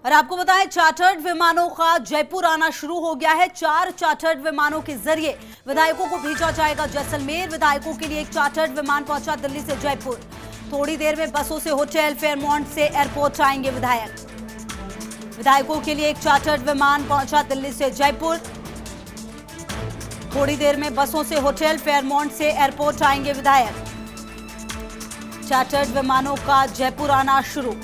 और आपको बताएं, चार्टर्ड विमानों का जयपुर आना शुरू हो गया है। 4 चार्टर्ड विमानों के जरिए विधायकों को भेजा जाएगा जैसलमेर। विधायकों के लिए एक चार्टर्ड विमान पहुंचा दिल्ली से जयपुर। थोड़ी देर में बसों से होटल, फेयरमाउंट से एयरपोर्ट आएंगे विधायकों के लिए एक चार्टर्ड विमान पहुंचा दिल्ली से जयपुर। थोड़ी देर में बसों से होटल, फेयरमाउंट से एयरपोर्ट आएंगे विधायक। चार्टर्ड विमानों का जयपुर आना शुरू।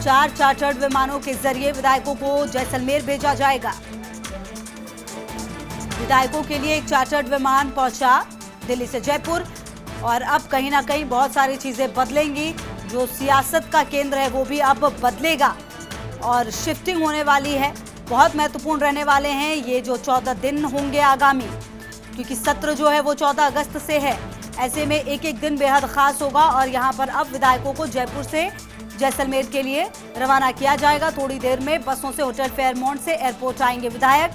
4 चार्टर्ड विमानों के जरिए विधायकों को जैसलमेर भेजा जाएगा। विधायकों के लिए एक चार्टर्ड विमान पहुंचा दिल्ली से जयपुर। और अब कहीं ना कहीं बहुत सारी चीजें बदलेंगी। जो सियासत का केंद्र है वो भी अब बदलेगा और शिफ्टिंग होने वाली है। बहुत महत्वपूर्ण रहने वाले हैं ये जो 14 दिन होंगे आगामी, क्योंकि सत्र जो है वो 14 अगस्त से है। ऐसे में एक एक दिन बेहद खास होगा और यहाँ पर अब विधायकों को जयपुर से जैसलमेर के लिए रवाना किया जाएगा। थोड़ी देर में बसों से होटल, फेयरमाउंट से एयरपोर्ट आएंगे विधायक।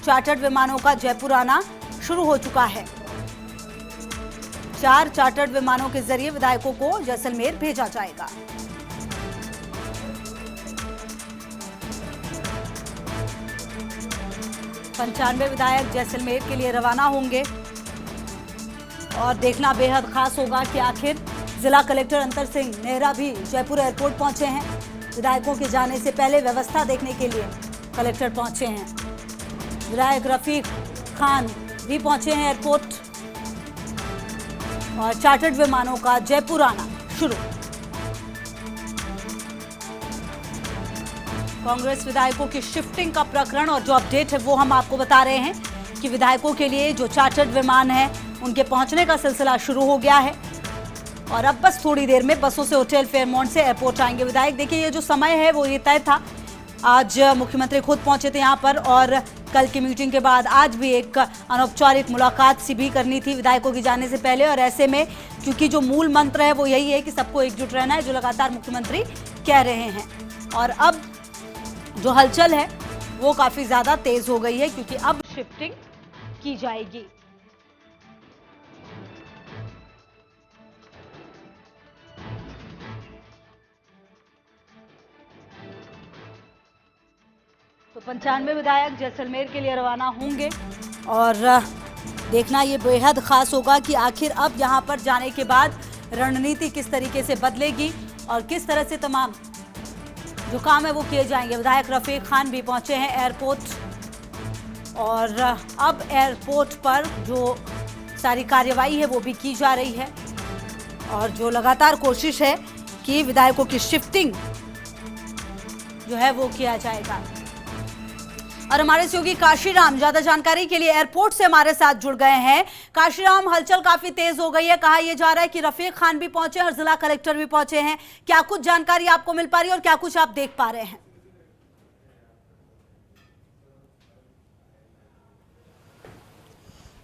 चार्टर्ड विमानों का जयपुर आना शुरू हो चुका है। 4 चार्टर्ड विमानों के जरिए विधायकों को जैसलमेर भेजा जाएगा। पंचानवे विधायक जैसलमेर के लिए रवाना होंगे और देखना बेहद खास होगा कि आखिर जिला कलेक्टर अंतर सिंह नेहरा भी जयपुर एयरपोर्ट पहुंचे हैं। विधायकों के जाने से पहले व्यवस्था देखने के लिए कलेक्टर पहुंचे हैं। विधायक रफीक खान भी पहुंचे हैं एयरपोर्ट और चार्टर्ड विमानों का जयपुर आना शुरू। कांग्रेस विधायकों की शिफ्टिंग का प्रकरण और जो अपडेट है वो हम आपको बता रहे हैं कि विधायकों के लिए जो चार्टर्ड विमान है उनके पहुंचने का सिलसिला शुरू हो गया है और अब बस थोड़ी देर में बसों से होटल, फेयरमाउंट से एयरपोर्ट आएंगे विधायक। देखिए, ये जो समय है वो ये तय था। आज मुख्यमंत्री खुद पहुंचे थे यहाँ पर और कल की मीटिंग के बाद आज भी एक अनौपचारिक मुलाकात सी भी करनी थी विधायकों की जाने से पहले। और ऐसे में क्योंकि जो मूल मंत्र है वो यही है कि सबको एकजुट रहना है, जो लगातार मुख्यमंत्री कह रहे हैं। और अब जो हलचल है वो काफी ज्यादा तेज हो गई है क्योंकि अब शिफ्टिंग की जाएगी। तो 95 विधायक जैसलमेर के लिए रवाना होंगे और देखना ये बेहद खास होगा कि आखिर अब यहां पर जाने के बाद रणनीति किस तरीके से बदलेगी और किस तरह से तमाम जो काम है वो किए जाएंगे। विधायक रफीक खान भी पहुंचे हैं एयरपोर्ट और अब एयरपोर्ट पर जो सारी कार्यवाही है वो भी की जा रही है और जो लगातार कोशिश है कि विधायकों की शिफ्टिंग जो है वो किया जाएगा। और हमारे सहयोगी काशीराम ज्यादा जानकारी के लिए एयरपोर्ट से हमारे साथ जुड़ गए हैं। काशीराम, हलचल काफी तेज हो गई है। कहा यह जा रहा है कि रफीक खान भी पहुंचे और जिला कलेक्टर भी पहुंचे हैं। क्या कुछ जानकारी आपको मिल पा रही है और क्या कुछ आप देख पा रहे हैं?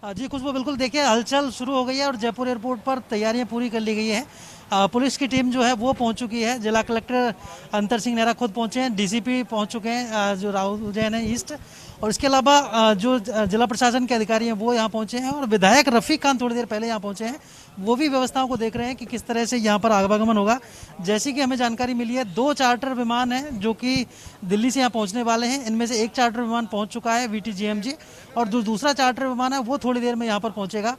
जी खुशबू, बिल्कुल देखिए, हलचल शुरू हो गई है और जयपुर एयरपोर्ट पर तैयारियां पूरी कर ली गई है। पुलिस की टीम जो है वो पहुंच चुकी है। जिला कलेक्टर अंतर सिंह नेहरा खुद पहुंचे हैं, डीसीपी पहुंच चुके हैं जो राहुल जैन है ईस्ट, और इसके अलावा जो जिला प्रशासन के अधिकारी हैं वो यहाँ पहुंचे हैं और विधायक रफीक खान थोड़ी देर पहले यहाँ पहुंचे हैं। वो भी व्यवस्थाओं को देख रहे हैं कि किस तरह से यहाँ पर आवागमन होगा। जैसी कि हमें जानकारी मिली है 2 चार्टर विमान हैं जो कि दिल्ली से यहाँ पहुँचने वाले हैं। इनमें से एक चार्टर विमान पहुँच चुका है VTGMG और जो दूसरा चार्टर विमान है वो थोड़ी देर में यहाँ पर पहुँचेगा।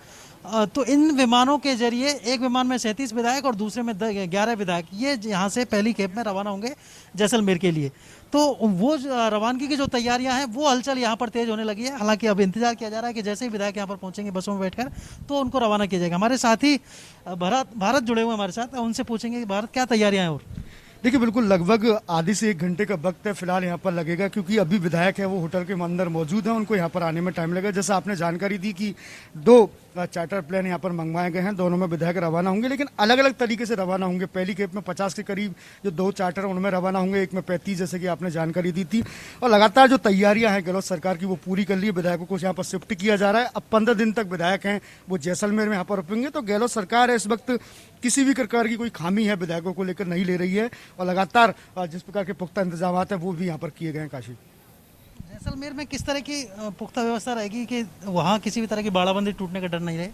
तो इन विमानों के जरिए एक विमान में 37 विधायक और दूसरे में 11 विधायक ये यहाँ से पहली खेप में रवाना होंगे जैसलमेर के लिए। तो वो रवानगी की जो तैयारियां हैं वो हलचल यहाँ पर तेज होने लगी है। हालांकि अब इंतजार किया जा रहा है कि जैसे ही विधायक यहाँ पर पहुंचेंगे बसों में बैठकर तो उनको रवाना किया जाएगा। हमारे साथी भारत जुड़े हुए हमारे साथ, उनसे पूछेंगे भारत क्या तैयारियां हैं। और देखिए, बिल्कुल लगभग आधे से 1 घंटे का वक्त है फिलहाल यहाँ पर लगेगा क्योंकि अभी विधायक है वो होटल के अंदर मौजूद हैं, उनको यहाँ पर आने में टाइम लगेगा। जैसा आपने जानकारी दी कि 2 चार्टर प्लेन यहाँ पर मंगवाए गए हैं, दोनों में विधायक रवाना होंगे लेकिन अलग अलग तरीके से रवाना होंगे। पहली खेप में 50 के करीब जो 2 चार्टर हैं उनमें रवाना होंगे, एक में 35 जैसे कि आपने जानकारी दी थी। और लगातार जो तैयारियां हैं गहलोत सरकार की वो पूरी कर ली है। विधायकों को यहाँ पर शिफ्ट किया जा रहा है। अब 15 दिन तक विधायक हैं वो जैसलमेर में यहाँ पर रुकेंगे। तो गहलोत सरकार है इस वक्त किसी भी प्रकार की कोई खामी है विधायकों को लेकर नहीं ले रही है और लगातार जिस प्रकार के पुख्ता इंतजाम है वो भी यहाँ पर किए गए हैं। काशी जैसलमेर में किस तरह की पुख्ता व्यवस्था रहेगी कि वहाँ किसी भी तरह की बाड़ाबंदी टूटने का डर नहीं रहे?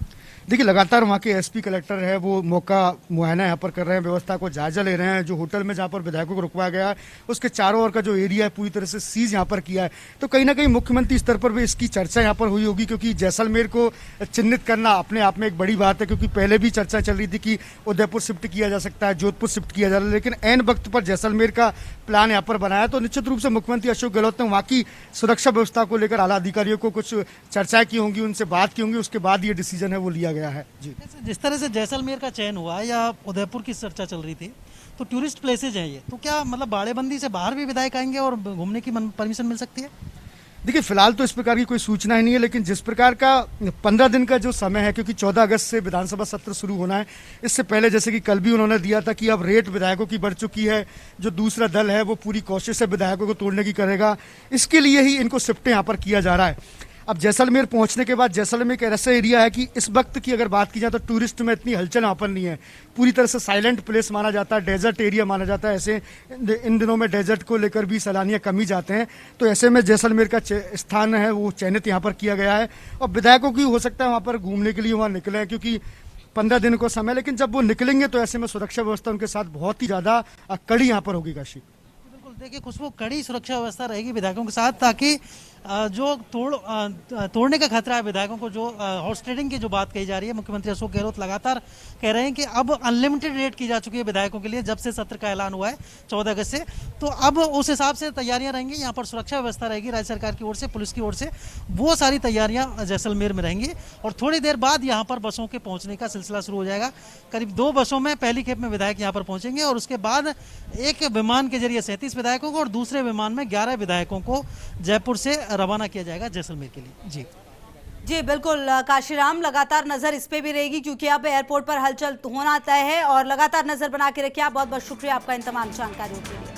देखिए, लगातार वहाँ के एसपी कलेक्टर है वो मौका मुआयना यहाँ पर कर रहे हैं, व्यवस्था को जायजा ले रहे हैं। जो होटल में जहाँ पर विधायकों को रुकवाया गया है उसके चारों ओर का जो एरिया है पूरी तरह से सीज यहाँ पर किया है। तो कहीं ना कहीं मुख्यमंत्री स्तर पर भी इसकी चर्चा यहाँ पर हुई होगी, क्योंकि जैसलमेर को चिन्हित करना अपने आप में एक बड़ी बात है। क्योंकि पहले भी चर्चा चल रही थी कि उदयपुर शिफ्ट किया जा सकता है, जोधपुर शिफ्ट किया जा रहा है, लेकिन ऐन वक्त पर जैसलमेर का प्लान यहाँ पर बनाया। तो निश्चित रूप से मुख्यमंत्री अशोक गहलोत ने वहाँ की सुरक्षा व्यवस्था को लेकर आला अधिकारियों को कुछ चर्चाएं की होंगी, उनसे बात की होंगी, उसके बाद ये डिसीजन है वो लिया गया है। जी, जिस तरह से जैसलमेर का चयन हुआ या उदयपुर की चर्चा चल रही थी, तो टूरिस्ट प्लेसेज हैं ये, तो क्या मतलब बाड़ेबंदी से बाहर भी विधायक आएंगे और घूमने की परमिशन मिल सकती है? देखिए, फिलहाल तो इस प्रकार की कोई सूचना ही नहीं है, लेकिन जिस प्रकार का 15 दिन का जो समय है, क्योंकि 14 अगस्त से विधानसभा सत्र शुरू होना है, इससे पहले जैसे कि कल भी उन्होंने दिया था कि अब रेट विधायकों की बढ़ चुकी है, जो दूसरा दल है वो पूरी कोशिश है विधायकों को तोड़ने की करेगा, इसके लिए ही इनको शिफ्ट यहाँ पर किया जा रहा है। अब जैसलमेर पहुंचने के बाद जैसलमेर एक ऐसा एरिया है कि इस वक्त की अगर बात की जाए तो टूरिस्ट में इतनी हलचल वहाँ पर नहीं है, पूरी तरह से साइलेंट प्लेस माना जाता है, डेजर्ट एरिया माना जाता है। ऐसे इन दिनों में डेजर्ट को लेकर भी सैलानियाँ कम ही जाते हैं, तो ऐसे में जैसलमेर का स्थान है वो चयनित यहाँ पर किया गया है। और विधायकों की हो सकता है वहाँ पर घूमने के लिए वहाँ निकले हैं, क्योंकि 15 दिन को समय, लेकिन जब वो निकलेंगे तो ऐसे में सुरक्षा व्यवस्था उनके साथ बहुत ही ज़्यादा कड़ी यहाँ पर होगी। काशी, बिल्कुल, देखिए खुशबू, कड़ी सुरक्षा व्यवस्था रहेगी विधायकों के साथ, ताकि जो तोड़ने का खतरा है विधायकों को, जो हॉर्स ट्रेडिंग की जो बात कही जा रही है, मुख्यमंत्री अशोक गहलोत लगातार कह रहे हैं कि अब अनलिमिटेड रेट की जा चुकी है विधायकों के लिए जब से सत्र का ऐलान हुआ है 14 अगस्त से। तो अब उस हिसाब से तैयारियां रहेंगी, यहाँ पर सुरक्षा व्यवस्था रहेगी राज्य सरकार की ओर से, पुलिस की ओर से, वो सारी तैयारियां जैसलमेर में रहेंगी। और थोड़ी देर बाद यहाँ पर बसों के पहुँचने का सिलसिला शुरू हो जाएगा। करीब 2 बसों में पहली खेप में विधायक यहाँ पर पहुँचेंगे और उसके बाद एक विमान के जरिए 37 विधायकों को और दूसरे विमान में 11 विधायकों को जयपुर से रवाना किया जाएगा जैसलमेर के लिए। जी जी बिल्कुल काशीराम, लगातार नजर इस पे भी रहेगी क्योंकि अब एयरपोर्ट पर हलचल होना तय है और लगातार नजर बना के रखिए आप। बहुत बहुत शुक्रिया आपका इन तमाम जानकारियों के लिए।